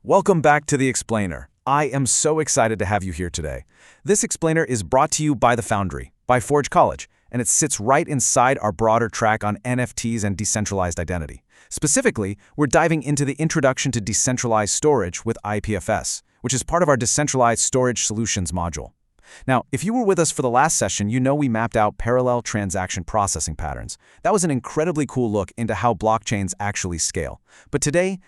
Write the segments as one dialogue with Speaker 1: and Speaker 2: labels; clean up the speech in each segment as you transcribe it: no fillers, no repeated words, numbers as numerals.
Speaker 1: Welcome back to The Explainer. I am so excited to have you here today. This Explainer is brought to you by The Foundry, by Forge College, and it sits right inside our broader track on NFTs and decentralized identity. Specifically, we're diving into the Introduction to Decentralized Storage with IPFS, which is part of our Decentralized Storage Solutions module. Now, if you were with us for the last session, you know we mapped out parallel transaction processing patterns. That was an incredibly cool look into how blockchains actually scale. But today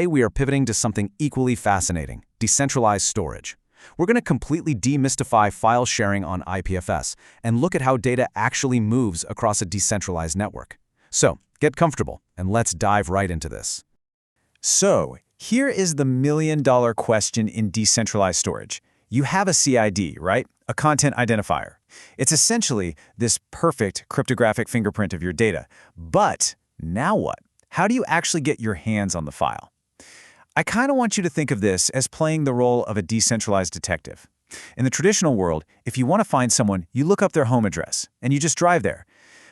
Speaker 1: we are pivoting to something equally fascinating: decentralized storage. We're going to completely demystify file sharing on IPFS and look at how data actually moves across a decentralized network. So, get comfortable and let's dive right into this.
Speaker 2: So, here is the million-dollar question in decentralized storage. You have a CID, right? A content identifier. It's essentially this perfect cryptographic fingerprint of your data. But now what? How do you actually get your hands on the file? I kind of want you to think of this as playing the role of a decentralized detective. In the traditional world, if you want to find someone, you look up their home address and you just drive there.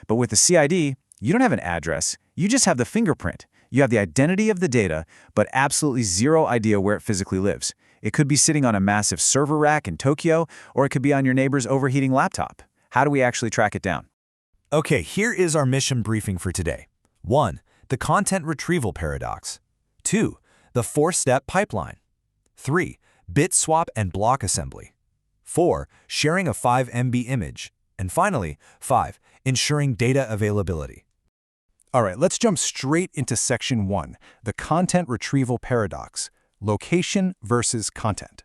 Speaker 2: But with the CID, you don't have an address, you just have the fingerprint. You have the identity of the data, but absolutely zero idea where it physically lives. It could be sitting on a massive server rack in Tokyo, or it could be on your neighbor's overheating laptop. How do we actually track it down?
Speaker 3: Okay, here is our mission briefing for today. 1. The content retrieval paradox. 2. The 4-step pipeline. 3. Bitswap and block assembly. 4. Sharing a 5 MB image. And finally, 5. Ensuring data availability.
Speaker 4: All right, let's jump straight into section 1, the content retrieval paradox. Location versus content.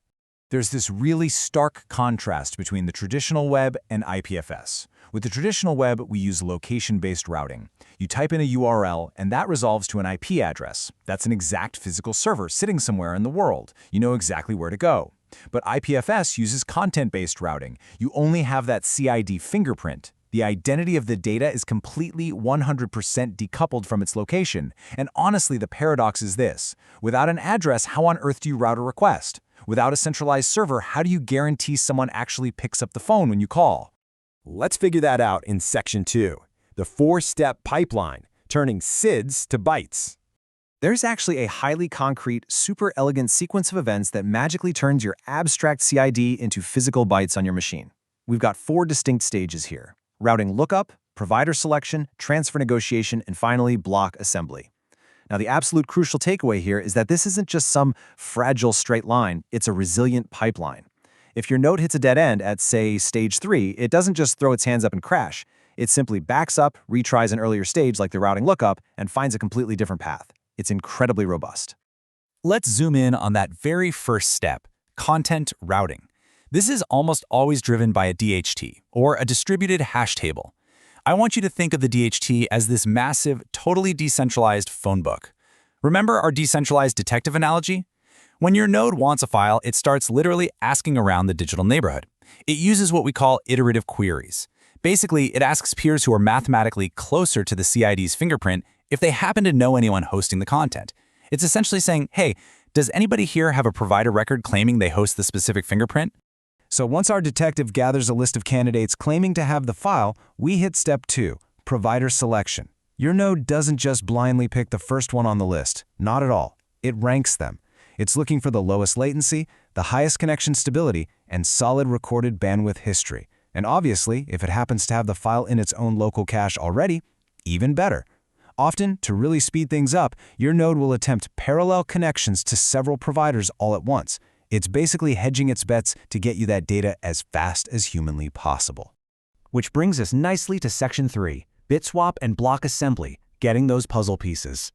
Speaker 2: There's this really stark contrast between the traditional web and IPFS. With the traditional web, we use location-based routing. You type in a URL, and that resolves to an IP address. That's an exact physical server sitting somewhere in the world. You know exactly where to go. But IPFS uses content-based routing. You only have that CID fingerprint. The identity of the data is completely 100% decoupled from its location. And honestly, the paradox is this: without an address, how on earth do you route a request? Without a centralized server, how do you guarantee someone actually picks up the phone when you call?
Speaker 5: Let's figure that out in section 2, the 4-step pipeline, turning SIDs to bytes.
Speaker 2: There's actually a highly concrete, super elegant sequence of events that magically turns your abstract CID into physical bytes on your machine. We've got 4 distinct stages here: routing lookup, provider selection, transfer negotiation, and finally, block assembly. Now, the absolute crucial takeaway here is that this isn't just some fragile straight line, it's a resilient pipeline. If your node hits a dead end at, say, stage 3, it doesn't just throw its hands up and crash. It simply backs up, retries an earlier stage like the routing lookup, and finds a completely different path. It's incredibly robust.
Speaker 3: Let's zoom in on that very first step, content routing. This is almost always driven by a DHT, or a distributed hash table. I want you to think of the DHT as this massive, totally decentralized phone book. Remember our decentralized detective analogy? When your node wants a file, it starts literally asking around the digital neighborhood. It uses what we call iterative queries. Basically, it asks peers who are mathematically closer to the CID's fingerprint if they happen to know anyone hosting the content. It's essentially saying, hey, does anybody here have a provider record claiming they host the specific fingerprint?
Speaker 2: So once our detective gathers a list of candidates claiming to have the file, we hit step 2, provider selection. Your node doesn't just blindly pick the first one on the list. Not at all. It ranks them. It's looking for the lowest latency, the highest connection stability, and solid recorded bandwidth history. And obviously, if it happens to have the file in its own local cache already, even better. Often, to really speed things up, your node will attempt parallel connections to several providers all at once. It's basically hedging its bets to get you that data as fast as humanly possible. Which brings us nicely to section 3, Bitswap and block assembly, getting those puzzle pieces.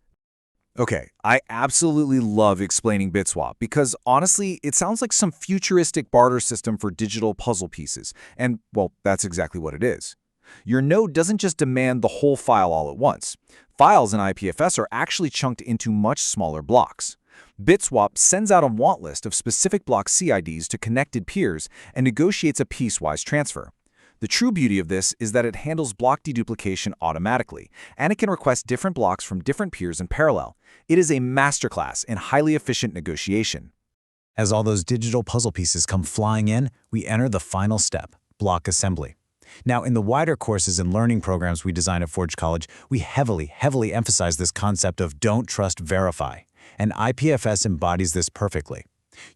Speaker 1: Okay, I absolutely love explaining Bitswap because honestly, it sounds like some futuristic barter system for digital puzzle pieces. And, well, that's exactly what it is. Your node doesn't just demand the whole file all at once. Files in IPFS are actually chunked into much smaller blocks. Bitswap sends out a want list of specific block CIDs to connected peers and negotiates a piecewise transfer. The true beauty of this is that it handles block deduplication automatically, and it can request different blocks from different peers in parallel. It is a masterclass in highly efficient negotiation.
Speaker 2: As all those digital puzzle pieces come flying in, we enter the final step, block assembly. Now, in the wider courses and learning programs we design at Forge College, we heavily emphasize this concept of don't trust, verify. and IPFS embodies this perfectly.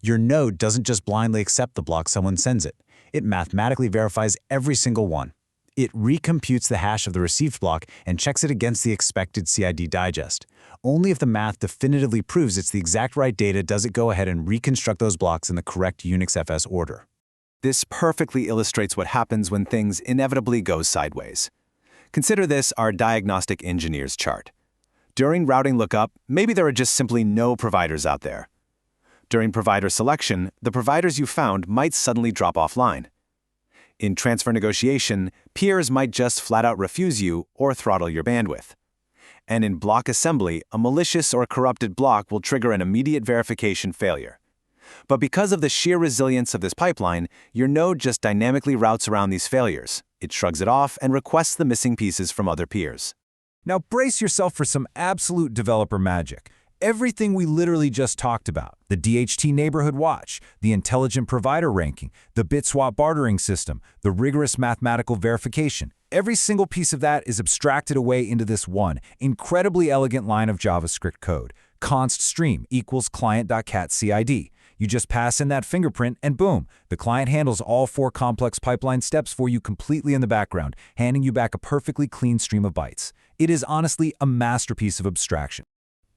Speaker 2: Your node doesn't just blindly accept the block someone sends it. It mathematically verifies every single one. It recomputes the hash of the received block and checks it against the expected CID digest. Only if the math definitively proves it's the exact right data does it go ahead and reconstruct those blocks in the correct Unix FS order.
Speaker 1: This perfectly illustrates what happens when things inevitably go sideways. Consider this our diagnostic engineer's chart. During routing lookup, maybe there are just simply no providers out there. During provider selection, the providers you found might suddenly drop offline. In transfer negotiation, peers might just flat out refuse you or throttle your bandwidth. And in block assembly, a malicious or corrupted block will trigger an immediate verification failure. But because of the sheer resilience of this pipeline, your node just dynamically routes around these failures. It shrugs it off and requests the missing pieces from other peers.
Speaker 2: Now brace yourself for some absolute developer magic. Everything we literally just talked about, the DHT neighborhood watch, the intelligent provider ranking, the Bitswap bartering system, the rigorous mathematical verification, every single piece of that is abstracted away into this one incredibly elegant line of JavaScript code. Const stream equals client.cat CID. You just pass in that fingerprint and boom, the client handles all 4 complex pipeline steps for you completely in the background, handing you back a perfectly clean stream of bytes. It is honestly a masterpiece of abstraction.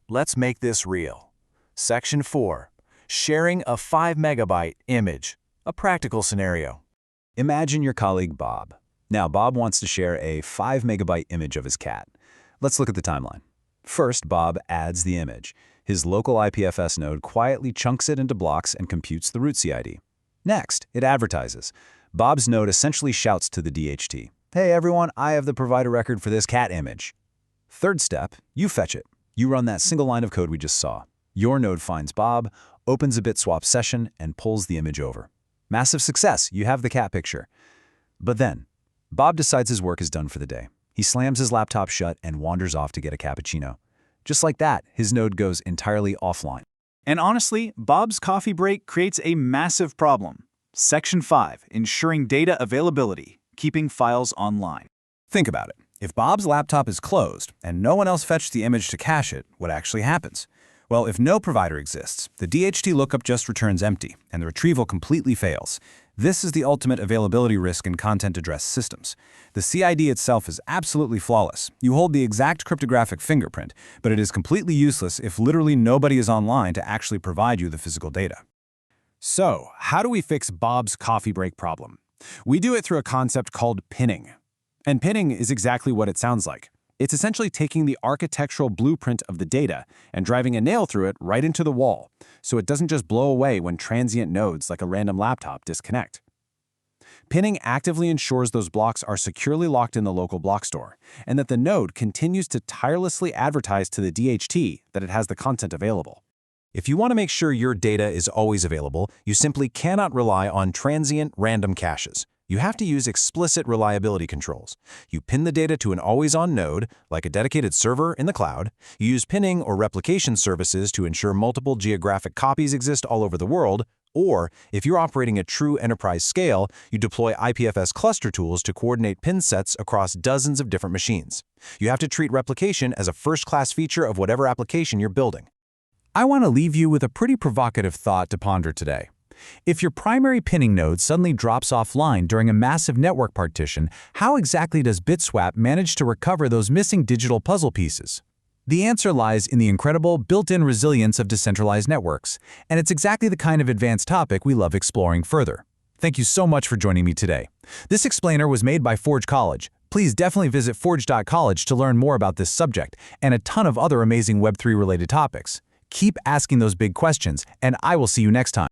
Speaker 3: Let's make this real. Section 4. Sharing a 5 megabyte image. A practical scenario.
Speaker 2: Imagine your colleague Bob. Now Bob wants to share a 5 megabyte image of his cat. Let's look at the timeline. First, Bob adds the image. His local IPFS node quietly chunks it into blocks and computes the root CID. Next, it advertises. Bob's node essentially shouts to the DHT, "Hey everyone, I have the provider record for this cat image." Third step, you fetch it. You run that single line of code we just saw. Your node finds Bob, opens a Bitswap session, and pulls the image over. Massive success, you have the cat picture. But then, Bob decides his work is done for the day. He slams his laptop shut and wanders off to get a cappuccino. Just like that, his node goes entirely offline.
Speaker 3: And honestly, Bob's coffee break creates a massive problem. Section 5. Ensuring data availability, keeping files online.
Speaker 1: Think about it. If Bob's laptop is closed and no one else fetched the image to cache it, what actually happens? Well, if no provider exists, the DHT lookup just returns empty, and the retrieval completely fails. This is the ultimate availability risk in content-address systems. The CID itself is absolutely flawless. You hold the exact cryptographic fingerprint, but it is completely useless if literally nobody is online to actually provide you the physical data.
Speaker 4: So, how do we fix Bob's coffee break problem? We do it through a concept called pinning. And pinning is exactly what it sounds like. It's essentially taking the architectural blueprint of the data and driving a nail through it right into the wall, so it doesn't just blow away when transient nodes like a random laptop disconnect. Pinning actively ensures those blocks are securely locked in the local block store, and that the node continues to tirelessly advertise to the DHT that it has the content available.
Speaker 1: If you want to make sure your data is always available, you simply cannot rely on transient random caches. You have to use explicit reliability controls. You pin the data to an always-on node, like a dedicated server in the cloud. You use pinning or replication services to ensure multiple geographic copies exist all over the world. Or, if you're operating at true enterprise scale, you deploy IPFS cluster tools to coordinate pin sets across dozens of different machines. You have to treat replication as a first-class feature of whatever application you're building.
Speaker 2: I want to leave you with a pretty provocative thought to ponder today. If your primary pinning node suddenly drops offline during a massive network partition, how exactly does Bitswap manage to recover those missing digital puzzle pieces? The answer lies in the incredible built-in resilience of decentralized networks, and it's exactly the kind of advanced topic we love exploring further. Thank you so much for joining me today. This explainer was made by Forge College. Please definitely visit forge.college to learn more about this subject and a ton of other amazing Web3-related topics. Keep asking those big questions, and I will see you next time.